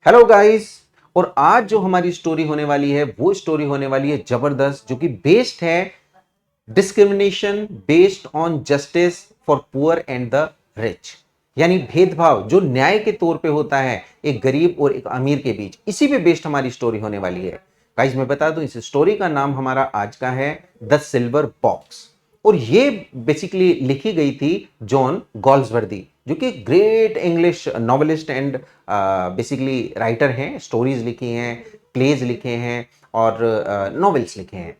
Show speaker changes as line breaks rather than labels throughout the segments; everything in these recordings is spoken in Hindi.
Hello guys. और आज जो हमारी स्टोरी होने वाली है वो स्टोरी होने वाली है जबरदस्त, जो कि बेस्ड है discrimination based on justice for poor and the rich. यानी भेदभाव जो न्याय के तौर पे होता है एक गरीब और एक अमीर के बीच, इसी पे बेस्ड हमारी स्टोरी होने वाली है। गाइस मैं बता दूं, इस स्टोरी का नाम हमारा आज का है द सिल्वर बॉक्स। और ये बेसिकली लिखी गई थी जॉन गॉल्सवर्दी, जो कि great English novelist and basically writer हैं। स्टोरीज लिखी हैं, प्लेज लिखे हैं और नॉवेल्स लिखे हैं।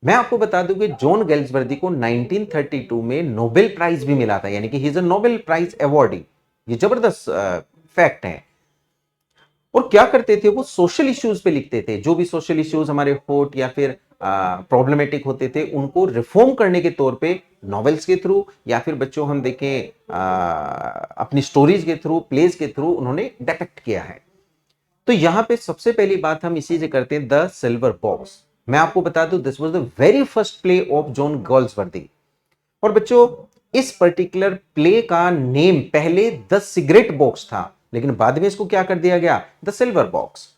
मैं आपको बता दूं कि जॉन गेल्सवर्दी को 1932 में नोबेल प्राइज भी मिला था, यानी कि he is a Nobel prize awardee. ये जबरदस्त फैक्ट है। और क्या करते थे वो, सोशल इश्यूज पे लिखते थे। जो भी सोशल इश्यूज हमारे होट या फिर प्रॉब्लमेटिक होते थे उनको रिफॉर्म करने के तौर पे नॉवेल्स के थ्रू या फिर बच्चों हम देखें अपनी स्टोरीज के थ्रू, प्लेज के थ्रू उन्होंने डिपिक्ट किया है। तो यहां पे सबसे पहली बात हम इसी से करते हैं, द सिल्वर बॉक्स। मैं आपको बता दूं, this was the very first play of John Galsworthy. और बच्चों, इस पर्टिकुलर प्ले का नेम पहले द सिगरेट बॉक्स था, लेकिन बाद में इसको क्या कर दिया गया, द सिल्वर बॉक्स।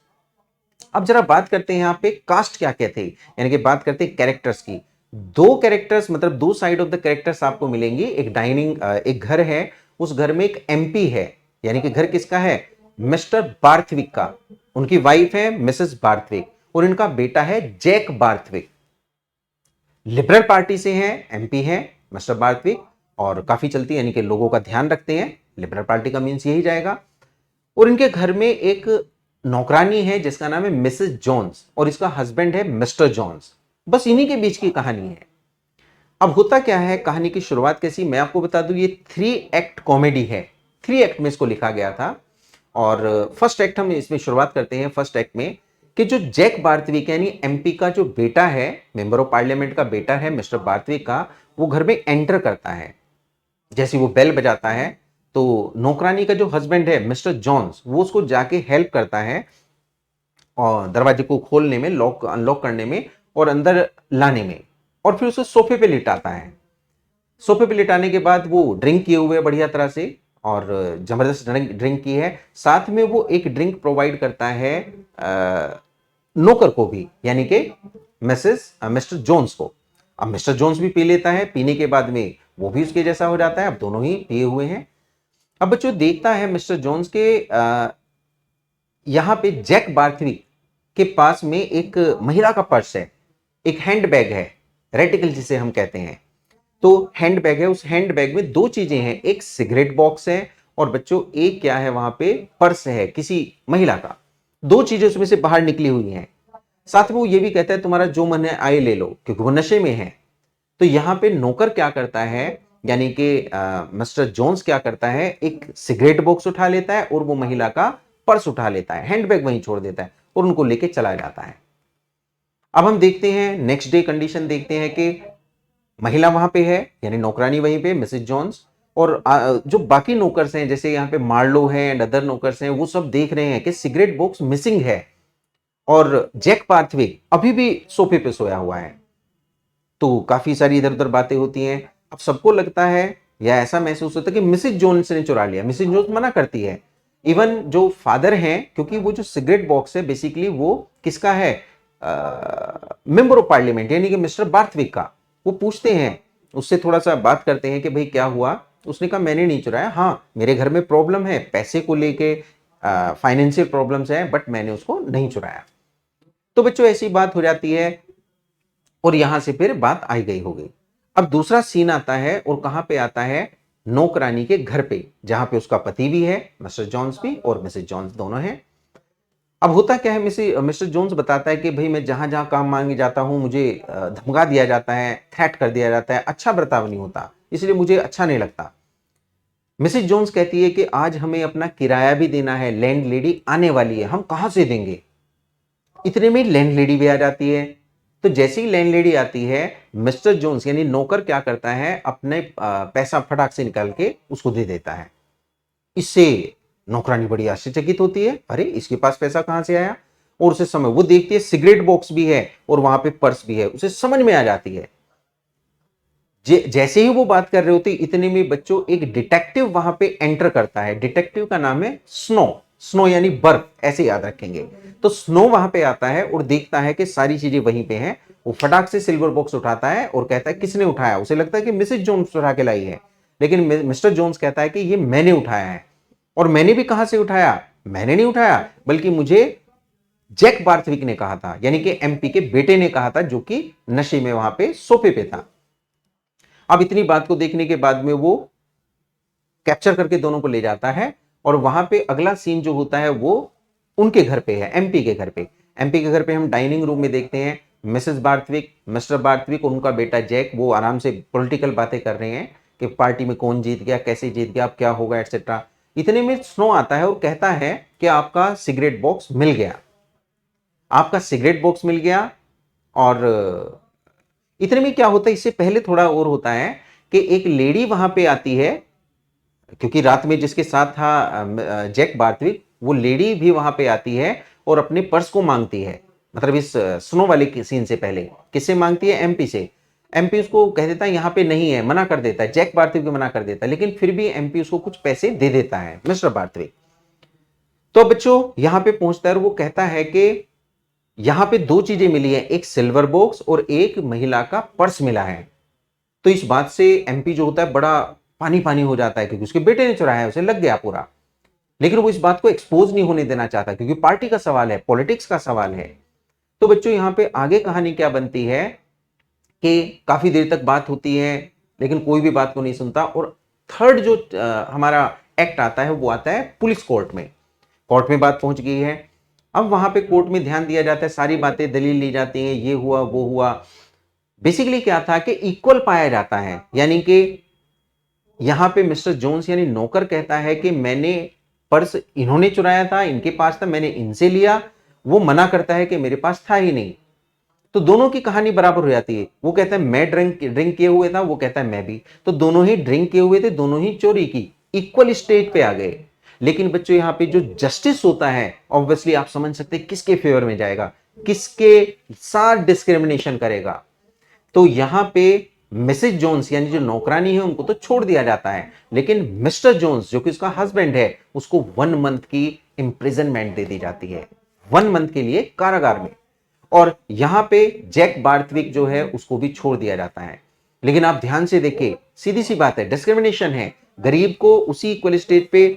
अब जरा बात करते हैं यहाँ पे कास्ट क्या क्या थे, यानी कि बात करते हैं कैरेक्टर्स की। दो कैरेक्टर्स, मतलब दो साइड ऑफ द कैरेक्टर्स आपको मिलेंगी। एक डाइनिंग एक घर है, उस घर में एक एमपी है, यानी कि घर किसका है, मिस्टर बार्थविक का। उनकी वाइफ है मिसेस बार्थविक और इनका बेटा है जैक बार्थविक। लिबरल पार्टी से हैं, एमपी हैं मिस्टर बार्थविक, और काफी चलती है, यानी कि लोगों का ध्यान रखते हैं। लिबरल पार्टी का मीन्स यही जाएगा। और इनके घर में एक नौकरानी है जिसका नाम है मिसेस जॉन्स, और इसका हस्बैंड है मिस्टर जॉन्स। बस इन्हीं के बीच की कहानी है। अब होता क्या है, कहानी की शुरुआत कैसी, मैं आपको बता दूं, ये 3 एक्ट कॉमेडी है। 3 एक्ट में इसको लिखा गया था। और फर्स्ट एक्ट हम इसमें शुरुआत करते हैं। फर्स्ट एक्ट में कि जो जैक बार्थविक यानी एमपी का जो बेटा है, मेंबर ऑफ पार्लियामेंट का बेटा है मिस्टर बार्थविक का, वो घर में एंटर करता है। जैसे वो बेल बजाता है तो नौकरानी का जो हस्बैंड है मिस्टर जॉन्स, वो उसको जाके हेल्प करता है और दरवाजे को खोलने में, लॉक अनलॉक करने में और अंदर लाने में, और फिर उसे सोफे पे लिटाता है। सोफे पे लिटाने के बाद वो ड्रिंक किए हुए बढ़िया तरह से, और जबरदस्त ड्रिंक की है। साथ में वो एक ड्रिंक प्रोवाइड करता है नौकर को भी, यानी कि मिस्टर जोन्स को। अब मिस्टर जोन्स भी पी लेता है, पीने के बाद में वो भी उसके जैसा हो जाता है। अब दोनों ही पिए हुए हैं। अब बच्चों देखता है मिस्टर जोन्स के यहां पे जैक बार्थविक के पास में एक महिला का पर्स है, एक हैंडबैग है, रेटिकल जिसे हम कहते हैं। तो हैंडबैग है, उस हैंडबैग में दो चीजें हैं, एक सिगरेट बॉक्स है और बच्चों एक क्या है, वहां पे पर्स है किसी महिला का। दो चीजें उसमें से बाहर निकली हुई हैं। साथ में वो ये भी कहता है तुम्हारा जो मन है आए ले लो, क्योंकि वो नशे में है। तो यहां पे नौकर क्या करता है, यानी कि मिस्टर जोन्स क्या करता है, एक सिगरेट बॉक्स उठा लेता है और वो महिला का पर्स उठा लेता है, हैंडबैग वहीं छोड़ देता है और उनको लेके चला जाता है। अब हम देखते हैं नेक्स्ट डे कंडीशन, देखते हैं कि महिला वहां पे है, यानी नौकरानी वहीं पे मिसेस जॉन्स, और जो बाकी नौकर्स हैं जैसे यहाँ पे मार्लो है एंड अदर नौकर्स हैं, वो सब देख रहे हैं कि सिगरेट बॉक्स मिसिंग है और जैक पार्थविक अभी भी सोफे पे सोया हुआ है। तो काफी सारी इधर उधर बातें होती हैं। अब सबको लगता है या ऐसा महसूस होता है कि मिसेस जोन्स ने चुरा लिया। मिसेस जोन्स मना करती है। इवन जो फादर हैं, क्योंकि वो जो सिगरेट बॉक्स है बेसिकली वो किसका है, मेंबर ऑफ पार्लियामेंट यानी कि मिस्टर बार्थविक का। वो पूछते हैं उससे, थोड़ा सा बात करते हैं कि भाई क्या हुआ। उसने कहा मैंने नहीं चुराया, हाँ मेरे घर में प्रॉब्लम है, पैसे को लेके फाइनेंशियल प्रॉब्लम्स है, बट मैंने उसको नहीं चुराया। तो बच्चों ऐसी बात हो जाती है और यहां से फिर बात आई गई हो गई। अब दूसरा सीन आता है, और कहां पे आता है, नौकरानी के घर पे, जहां पे उसका पति भी है मिस्टर जॉन्स भी, और मिसेस जॉन्स दोनों हैं। अब होता क्या है, मिस्टर जोन्स बताता है कि भाई मैं जहां जहां काम मांगे जाता हूं मुझे धमका दिया जाता है, थ्रेट कर दिया जाता है, अच्छा बर्ताव नहीं होता, इसलिए मुझे अच्छा नहीं लगता। मिसेस जोन्स कहती है कि आज हमें अपना किराया भी देना है, लैंड लेडी आने वाली है, हम कहां से देंगे। इतने में लैंड लेडी भी आ जाती है। तो जैसे ही लैंड लेडी आती है, मिस्टर जोन्स यानी नौकर क्या करता है, अपने पैसा फटाक से निकाल के उसको दे देता है। इससे नौकरानी बड़ी आश्चर्यचकित होती है, अरे इसके पास पैसा कहां से आया। और उसे समय, वो देखती है सिगरेट बॉक्स भी है और वहां पे पर्स भी है, उसे समझ में आ जाती है। जैसे ही वो बात कर रहे होते इतने में बच्चों एक डिटेक्टिव वहां पे एंटर करता है। डिटेक्टिव का नाम है स्नो। स्नो यानी बर्फ, ऐसे याद रखेंगे। तो स्नो वहां पे आता है और देखता है कि सारी चीजें वहीं पे हैं। वो फटाक से सिल्वर बॉक्स उठाता है और कहता है किसने उठाया। उसे लगता है कि मिसेस जोन्स उठा के लाई है, लेकिन मिस्टर जोन्स कहता है कि ये मैंने उठाया है। और मैंने भी कहां से उठाया, मैंने नहीं उठाया, बल्कि मुझे जैक बार्थविक ने कहा था, यानी कि एमपी के बेटे ने कहा था, जो कि नशे में वहां पे सोफे पे था। अब इतनी बात को देखने के बाद में वो कैप्चर करके दोनों को ले जाता है और वहां पे अगला सीन जो होता है वो उनके घर पे है, एमपी के घर पे। एमपी के घर पे हम डाइनिंग रूम में देखते हैं मिसेस बार्थविक, मिस्टर बार्थविक और उनका बेटा जैक, वो आराम से पॉलिटिकल बातें कर रहे हैं कि पार्टी में कौन जीत गया, कैसे जीत गया, अब क्या होगा, एटसेट्रा। इतने में स्नो आता है और कहता है कि आपका सिगरेट बॉक्स मिल गया, आपका सिगरेट बॉक्स मिल गया। और इतने में क्या होता है, इससे पहले थोड़ा और होता है कि एक लेडी वहां पे आती है, क्योंकि रात में जिसके साथ था जैक बार्थविक, वो लेडी भी वहां पे आती है और अपने पर्स को मांगती है। मतलब इस स्नो वाले सीन से पहले किससे मांगती है, एमपी से। एमपी उसको कह देता है यहाँ पे नहीं है, मना कर देता है, जैक बार्थविक को मना कर देता है, लेकिन फिर भी एमपी उसको कुछ पैसे दे देता है, मिस्टर बार्थविक। तो बच्चों यहां पे पहुंचता है और वो कहता है कि यहां पे दो चीजें मिली है, एक सिल्वर बॉक्स और एक महिला का पर्स मिला है। तो इस बात से एमपी जो होता है बड़ा पानी पानी हो जाता है, क्योंकि उसके बेटे ने चुराया है, उसे लग गया पूरा। लेकिन वो इस बात को एक्सपोज नहीं होने देना चाहता, क्योंकि पार्टी का सवाल है, पॉलिटिक्स का सवाल है। तो बच्चों यहां पे आगे कहानी क्या बनती है कि काफी देर तक बात होती है, लेकिन कोई भी बात को नहीं सुनता। और थर्ड जो हमारा एक्ट आता है वो आता है पुलिस कोर्ट में। कोर्ट में बात पहुंच गई है, अब वहां पे कोर्ट में ध्यान दिया जाता है, सारी बातें दलील ली जाती हैं, ये हुआ वो हुआ। बेसिकली क्या था कि इक्वल पाया जाता है, यानी कि यहां पे मिस्टर जोन्स यानी नौकर कहता है कि मैंने पर्स इन्होंने चुराया था, इनके पास था, मैंने इनसे लिया। वो मना करता है कि मेरे पास था ही नहीं। तो दोनों की कहानी बराबर हो जाती है। वो कहता है मैं ड्रिंक किए हुए था, वो कहता है मैं भी। तो दोनों ही ड्रिंक किए हुए थे, दोनों ही चोरी की, इक्वल स्टेज पे आ गए। लेकिन बच्चों यहां पे जो जस्टिस होता है, ऑब्वियसली आप समझ सकते हैं किसके फेवर में जाएगा, किसके साथ डिस्क्रिमिनेशन करेगा। तो यहां पे मिसेज जोन्स यानी जो नौकरानी है उनको तो छोड़ दिया जाता है, लेकिन मिस्टर जोन्स जो कि उसका हस्बैंड है उसको 1 मंथ की इंप्रिजनमेंट दे दी जाती है, 1 मंथ के लिए कारागार में। और यहां पे जैक बार्थविक जो है उसको भी छोड़ दिया जाता है। लेकिन आप ध्यान से देखिए, सीधी सी बात है, डिस्क्रिमिनेशन है। गरीब को उसी इक्वल स्टेज पे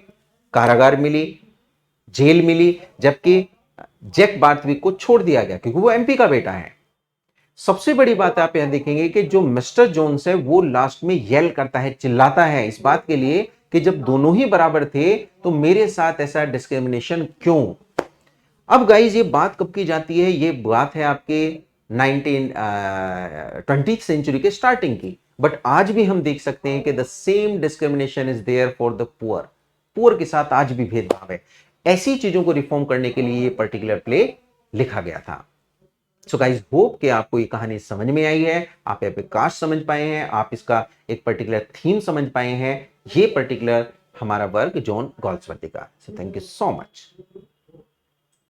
कारागार मिली, जेल मिली, जबकि जैक बार्थविक को छोड़ दिया गया क्योंकि वो एमपी का बेटा है। सबसे बड़ी बात आप यहां देखेंगे कि जो मिस्टर जोन्स है वो लास्ट में येल करता है, चिल्लाता है इस बात के लिए कि जब दोनों ही बराबर थे तो मेरे साथ ऐसा डिस्क्रिमिनेशन क्यों। अब गाइस ये बात कब की जाती है, ये बात है आपके 20th सेंचुरी के स्टार्टिंग की। बट आज भी हम देख सकते हैं कि the same discrimination is there for the poor. Poor के साथ आज भी भेदभाव है। ऐसी चीजों को रिफॉर्म करने के लिए ये पर्टिकुलर प्ले लिखा गया था। सो गाइस होप कि आपको ये कहानी समझ में आई है, आप यहाँ पे कास्ट समझ पाए हैं, आप इसका एक पर्टिकुलर थीम समझ पाए हैं, ये पर्टिकुलर हमारा वर्क जॉन गॉल्सवर्दी का। So thank you so much.